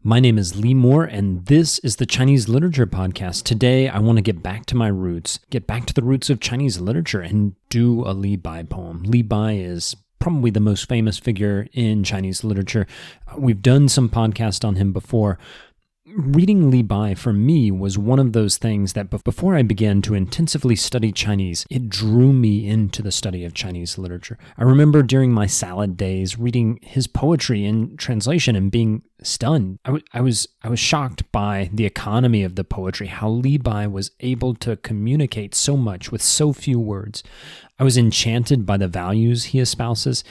My name is Lee Moore, and this is the Chinese Literature Podcast. Today, I want to get back to my roots, get back to the roots of Chinese literature, and do a Li Bai poem. Li Bai is probably the most famous figure in Chinese literature. We've done some podcasts on him before. Reading Li Bai for me was one of those things that before I began to intensively study Chinese, it drew me into the study of Chinese literature. I remember during my salad days reading his poetry in translation and being stunned. I was shocked by the economy of the poetry, how Li Bai was able to communicate so much with so few words. I was enchanted by the values he espouses.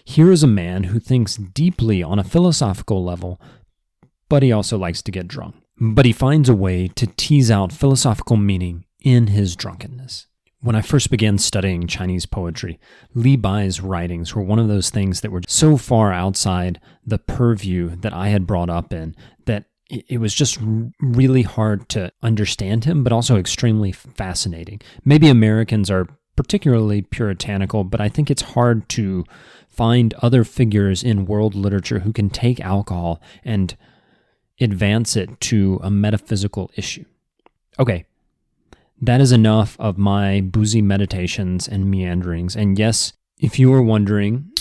Here is a man who thinks deeply on a philosophical level, but he also likes to get drunk. But he finds a way to tease out philosophical meaning in his drunkenness. When I first began studying Chinese poetry, Li Bai's writings were one of those things that were so far outside the purview that I had brought up in that it was just really hard to understand him, but also extremely fascinating. Maybe Americans are particularly puritanical, but I think it's hard to find other figures in world literature who can take alcohol and advance it to a metaphysical issue. Okay, that is enough of my boozy meditations and meanderings. And yes, if you were wondering,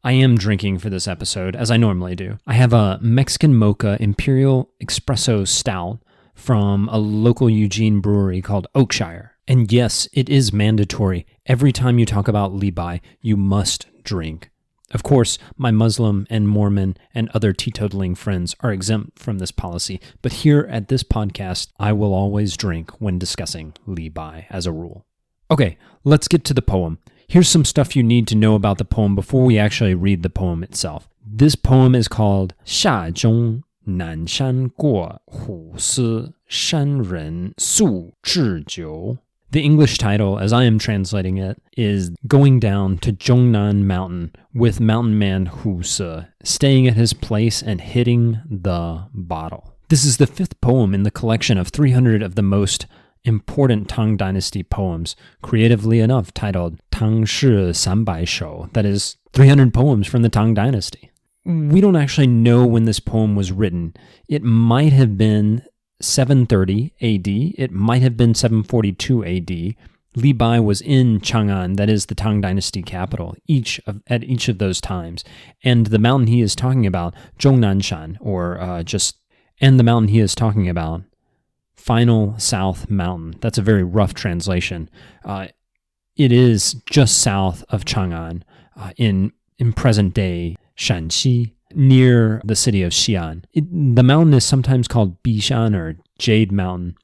I am drinking for this episode, as I normally do. I have a Mexican Mocha Imperial Espresso Stout from a local Eugene brewery called Oakshire. And yes, it is mandatory. Every time you talk about Li Bai, you must drink. Of course, my Muslim and Mormon and other teetotaling friends are exempt from this policy, but here at this podcast, I will always drink when discussing Li Bai as a rule. Okay, let's get to the poem. Here's some stuff you need to know about the poem before we actually read the poem itself. This poem is called 下中南山过虎斯山人宿置酒. The English title, as I am translating it, is Going Down to Zhongnan Mountain with Mountain Man Husi, staying at his place and hitting the bottle. This is the fifth poem in the collection of 300 of the most important Tang Dynasty poems, creatively enough titled Tang Shi 300首, that is, 300 poems from the Tang Dynasty. We don't actually know when this poem was written. It might have been 730 AD, it might have been 742 AD. Li Bai was in Chang'an, that is the Tang Dynasty capital, at each of those times. And the mountain he is talking about, Zhongnan Shan, and the mountain he is talking about, Final South Mountain. That's a very rough translation. It is just south of Chang'an, in present-day Shanxi, near the city of Xi'an. The mountain is sometimes called Bishan or Jade Mountain.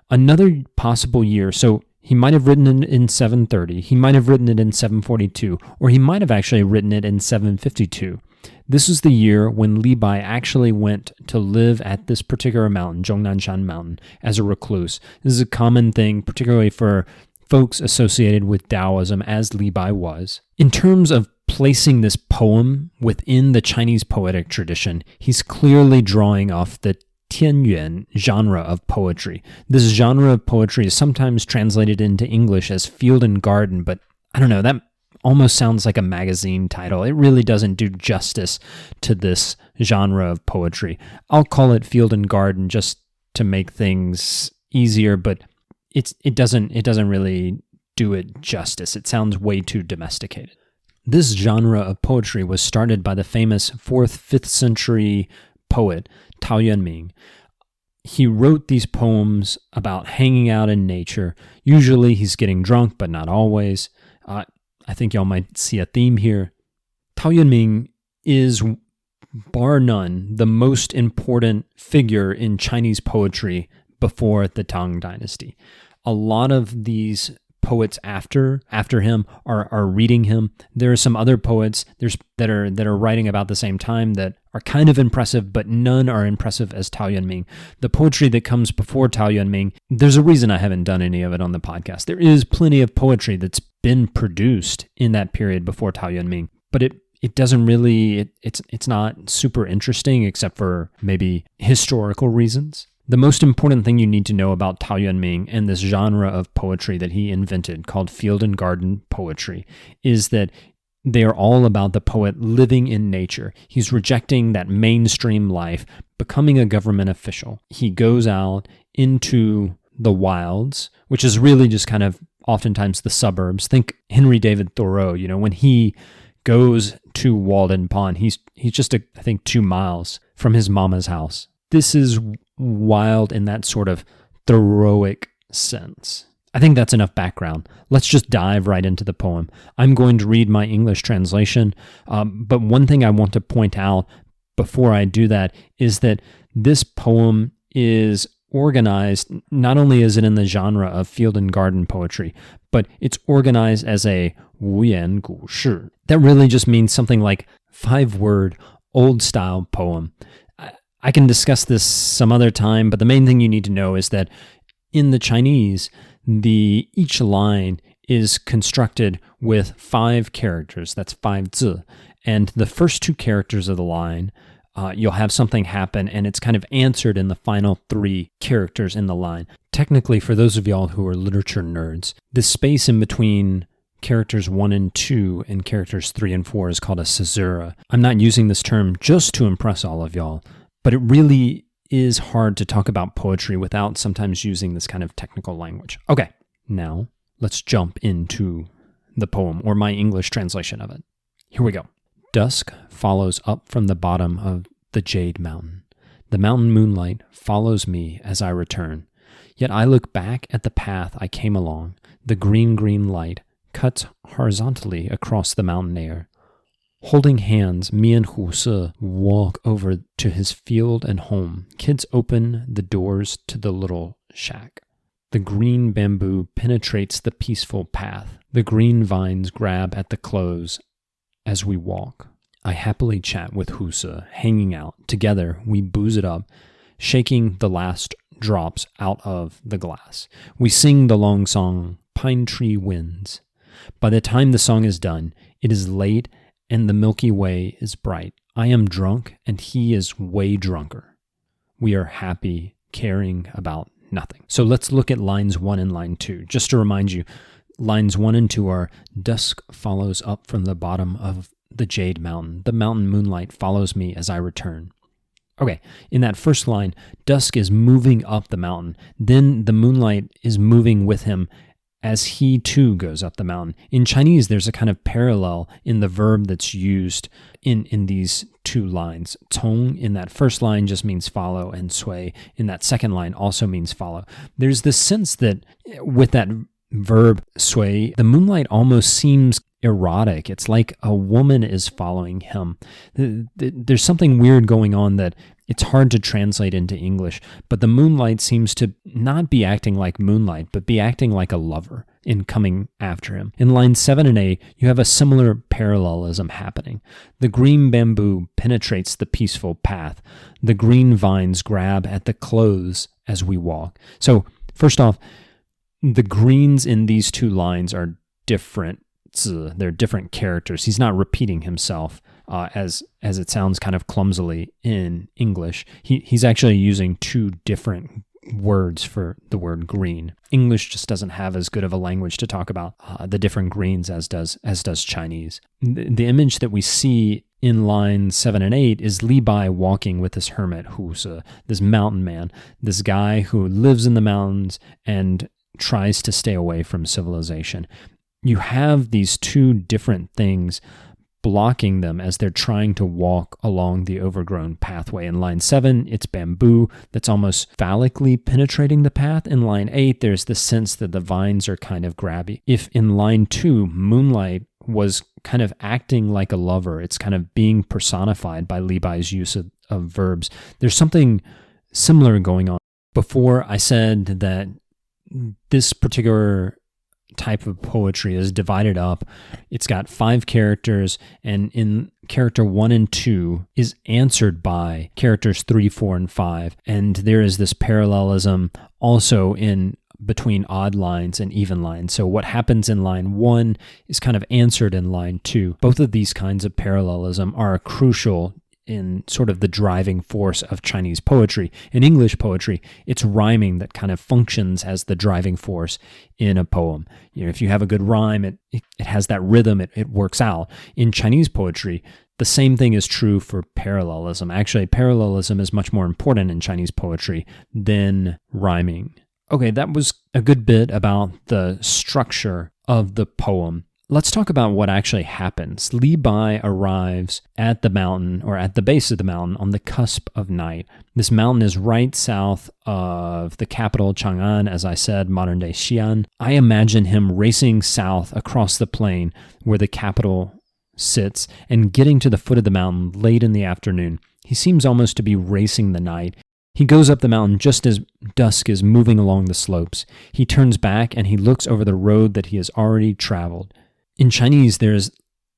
Another possible year, so he might have written it in 730, he might have written it in 742, or he might have actually written it in 752. This is the year when Li Bai actually went to live at this particular mountain, Zhongnanshan Mountain, as a recluse. This is a common thing, particularly for folks associated with Taoism, as Li Bai was. In terms of placing this poem within the Chinese poetic tradition, he's clearly drawing off the Tianyuan genre of poetry. This genre of poetry is sometimes translated into English as field and garden, but I don't know, that almost sounds like a magazine title. It really doesn't do justice to this genre of poetry. I'll call it field and garden just to make things easier, but it doesn't really do it justice. It sounds way too domesticated. This genre of poetry was started by the famous 4th, 5th century poet Tao Yuanming. He wrote these poems about hanging out in nature. Usually he's getting drunk, but not always. I think y'all might see a theme here. Tao Yuanming is, bar none, the most important figure in Chinese poetry before the Tang Dynasty. A lot of these poets after him are reading him. There are some other poets that are writing about the same time that are kind of impressive, but none are impressive as Tao Yuanming. The poetry that comes before Tao Yuanming, there's a reason I haven't done any of it on the podcast. There is plenty of poetry that's been produced in that period before Tao Yuanming, but it doesn't really, it's not super interesting except for maybe historical reasons. The most important thing you need to know about Tao Yuanming and this genre of poetry that he invented called field and garden poetry is that They are all about the poet living in nature. He's rejecting that mainstream life, becoming a government official. He goes out into the wilds, which is really just kind of oftentimes the suburbs. Think Henry David Thoreau, when he goes to Walden Pond, he's just, I think, 2 miles from his mama's house. This is wild in that sort of Thoreauic sense. I think that's enough background. Let's just dive right into the poem. I'm going to read my English translation, but one thing I want to point out before I do that is that this poem is organized, not only is it in the genre of field and garden poetry, but it's organized as a 无言古诗. That really just means something like 5-word, old-style poem. I can discuss this some other time, but the main thing you need to know is that in the Chinese, each line is constructed with 5 characters. That's 5 zi. And the first 2 characters of the line, you'll have something happen, and it's kind of answered in the final 3 characters in the line. Technically, for those of y'all who are literature nerds, the space in between characters 1 and 2 and characters 3 and 4 is called a caesura. I'm not using this term just to impress all of y'all, but it really is hard to talk about poetry without sometimes using this kind of technical language. Okay, now let's jump into the poem, or my English translation of it. Here we go. Dusk follows up from the bottom of the Jade Mountain. The mountain moonlight follows me as I return. Yet I look back at the path I came along. The green light cuts horizontally across the mountain air. Holding hands, me and Husi walk over to his field and home. Kids open the doors to the little shack. The green bamboo penetrates the peaceful path. The green vines grab at the clothes as we walk. I happily chat with Husi, hanging out. Together, we booze it up, shaking the last drops out of the glass. We sing the long song, Pine Tree Winds. By the time the song is done, it is late and the Milky Way is bright. I am drunk and he is way drunker. We are happy, caring about nothing. So let's look at lines 1 and line 2. Just to remind you, lines 1 and 2 are, dusk follows up from the bottom of the Jade Mountain. The mountain moonlight follows me as I return. Okay, in that first line, dusk is moving up the mountain. Then the moonlight is moving with him as he too goes up the mountain. In Chinese, there's a kind of parallel in the verb that's used in these 2 lines. Cong in that first line just means follow, and sui in that second line also means follow. There's this sense that with that verb sui, the moonlight almost seems erotic. It's like a woman is following him. There's something weird going on that it's hard to translate into English, but the moonlight seems to not be acting like moonlight, but be acting like a lover in coming after him. In lines 7 and 8, you have a similar parallelism happening. The green bamboo penetrates the peaceful path. The green vines grab at the clothes as we walk. So, first off, the greens in these 2 lines are different. They're different characters. He's not repeating himself as it sounds kind of clumsily in English. He's actually using 2 different words for the word green. English just doesn't have as good of a language to talk about the different greens as does Chinese. The image that we see in lines 7 and 8 is Li Bai walking with this hermit Husi, this mountain man, this guy who lives in the mountains and tries to stay away from civilization. You have these 2 different things blocking them as they're trying to walk along the overgrown pathway. In line 7, it's bamboo that's almost phallically penetrating the path. In line 8, there's the sense that the vines are kind of grabby. If in line 2, moonlight was kind of acting like a lover, it's kind of being personified by Li Bai's use of verbs, there's something similar going on. Before I said that this particular type of poetry is divided up. It's got 5 characters, and in character 1 and 2 is answered by characters 3, 4, and 5. And there is this parallelism also in between odd lines and even lines. So what happens in line 1 is kind of answered in line 2. Both of these kinds of parallelism are crucial in sort of the driving force of Chinese poetry. In English poetry, it's rhyming that kind of functions as the driving force in a poem. If you have a good rhyme, it has that rhythm, it works out. In Chinese poetry, the same thing is true for parallelism. Actually, parallelism is much more important in Chinese poetry than rhyming. Okay, that was a good bit about the structure of the poem. Let's talk about what actually happens. Li Bai arrives at the mountain, or at the base of the mountain, on the cusp of night. This mountain is right south of the capital, Chang'an, as I said, modern-day Xi'an. I imagine him racing south across the plain where the capital sits and getting to the foot of the mountain late in the afternoon. He seems almost to be racing the night. He goes up the mountain just as dusk is moving along the slopes. He turns back and he looks over the road that he has already traveled. In Chinese,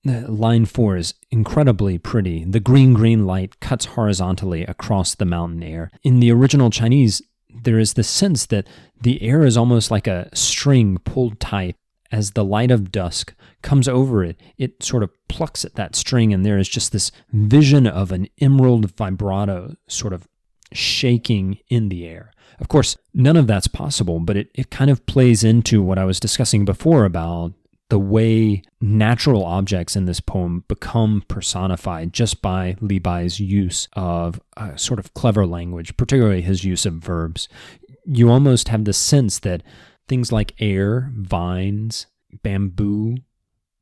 line 4 is incredibly pretty. The green light cuts horizontally across the mountain air. In the original Chinese, there is the sense that the air is almost like a string pulled tight. As the light of dusk comes over it, it sort of plucks at that string, and there is just this vision of an emerald vibrato sort of shaking in the air. Of course, none of that's possible, but it kind of plays into what I was discussing before about the way natural objects in this poem become personified just by Li Bai's use of sort of clever language, particularly his use of verbs. You almost have the sense that things like air, vines, bamboo,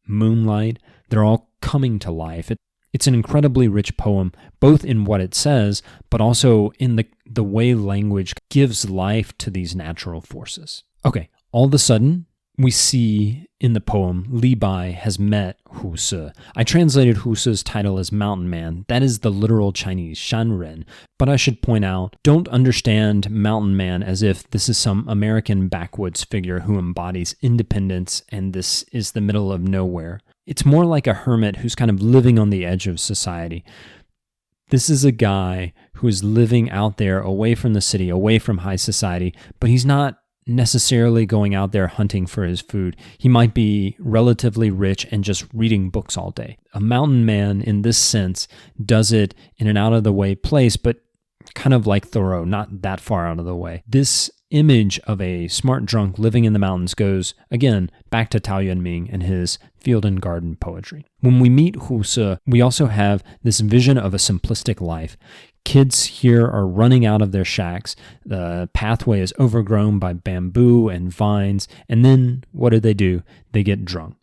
moonlight, they're all coming to life. It's an incredibly rich poem, both in what it says, but also in the way language gives life to these natural forces. Okay, all of a sudden, we see in the poem, Li Bai has met Husi. I translated Husi's title as Mountain Man. That is the literal Chinese, Shanren. But I should point out, don't understand Mountain Man as if this is some American backwoods figure who embodies independence and this is the middle of nowhere. It's more like a hermit who's kind of living on the edge of society. This is a guy who is living out there away from the city, away from high society, but he's not necessarily going out there hunting for his food. He might be relatively rich and just reading books all day. A mountain man, in this sense, does it in an out-of-the-way place, but kind of like Thoreau, not that far out of the way. This image of a smart drunk living in the mountains goes, again, back to Tao Yuanming and his field and garden poetry. When we meet Husi, we also have this vision of a simplistic life. Kids here are running out of their shacks. The pathway is overgrown by bamboo and vines. And then what do? They get drunk.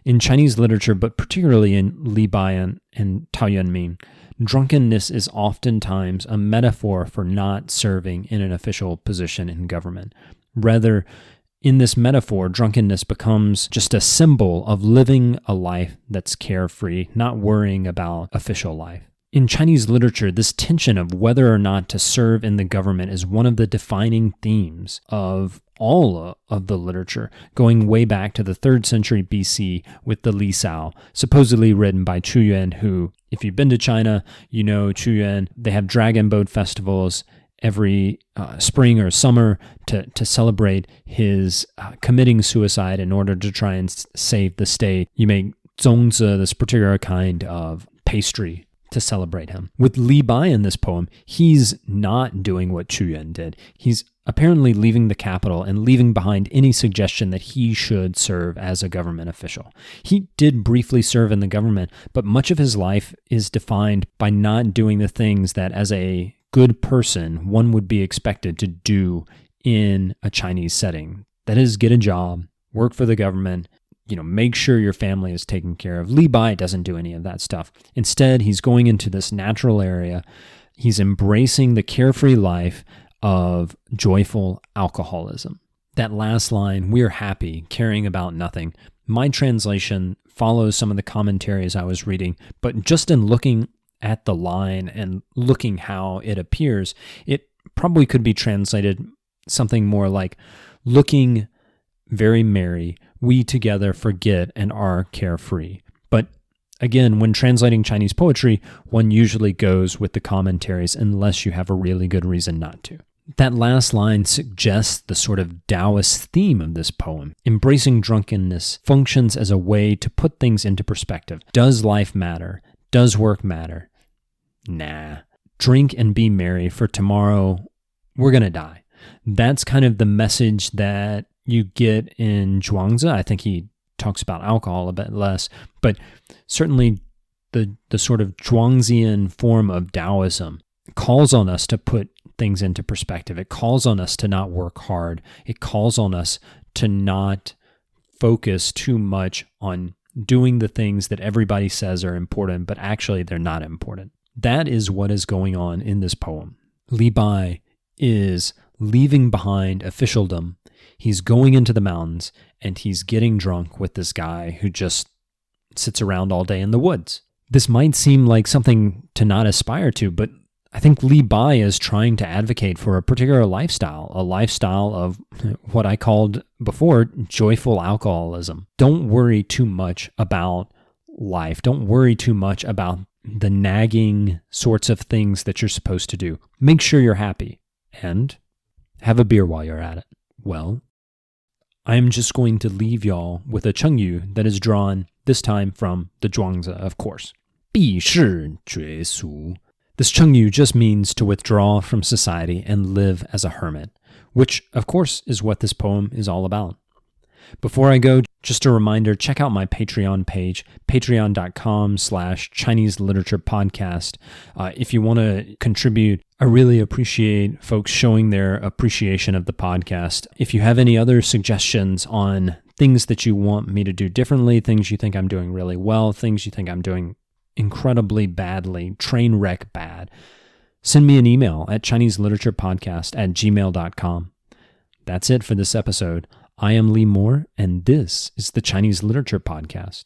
In Chinese literature, but particularly in Li Bai and Tao Yuanming, drunkenness is oftentimes a metaphor for not serving in an official position in government. Rather, in this metaphor, drunkenness becomes just a symbol of living a life that's carefree, not worrying about official life. In Chinese literature, this tension of whether or not to serve in the government is one of the defining themes of all of the literature, going way back to the 3rd century BC with the Li Sao, supposedly written by Chu Yuan, who, if you've been to China, you know Chu Yuan. They have dragon boat festivals every spring or summer to celebrate his committing suicide in order to try and save the state. You make zongzi, this particular kind of pastry, to celebrate him. With Li Bai in this poem, he's not doing what Chu Yuan did. He's apparently leaving the capital and leaving behind any suggestion that he should serve as a government official. He did briefly serve in the government, but much of his life is defined by not doing the things that as a good person one would be expected to do in a Chinese setting. That is, get a job, work for the government, make sure your family is taken care of. Li Bai doesn't do any of that stuff. Instead, he's going into this natural area. He's embracing the carefree life of joyful alcoholism. That last line, "We're happy, caring about nothing." My translation follows some of the commentaries I was reading, but just in looking at the line and looking how it appears, it probably could be translated something more like, "Looking very merry, we together forget and are carefree." But again, when translating Chinese poetry, one usually goes with the commentaries unless you have a really good reason not to. That last line suggests the sort of Taoist theme of this poem. Embracing drunkenness functions as a way to put things into perspective. Does life matter? Does work matter? Nah. Drink and be merry, for tomorrow we're going to die. That's kind of the message that you get in Zhuangzi. I think he talks about alcohol a bit less, but certainly the sort of Zhuangzian form of Taoism calls on us to put things into perspective. It calls on us to not work hard. It calls on us to not focus too much on doing the things that everybody says are important, but actually they're not important. That is what is going on in this poem. Li Bai is leaving behind officialdom. He's going into the mountains and he's getting drunk with this guy who just sits around all day in the woods. This might seem like something to not aspire to, but I think Li Bai is trying to advocate for a particular lifestyle, a lifestyle of what I called before joyful alcoholism. Don't worry too much about life. Don't worry too much about the nagging sorts of things that you're supposed to do. Make sure you're happy and have a beer while you're at it. Well, I'm just going to leave y'all with a Chengyu that is drawn this time from the Zhuangzi, of course. 避世绝俗. This Chengyu just means to withdraw from society and live as a hermit, which, of course, is what this poem is all about. Before I go, just a reminder, check out my Patreon page, patreon.com/Chinese Literature Podcast. If you want to contribute, I really appreciate folks showing their appreciation of the podcast. If you have any other suggestions on things that you want me to do differently, things you think I'm doing really well, things you think I'm doing incredibly badly, train wreck bad, send me an email at ChineseLiteraturePodcast@gmail.com. That's it for this episode. I am Lee Moore, and this is the Chinese Literature Podcast.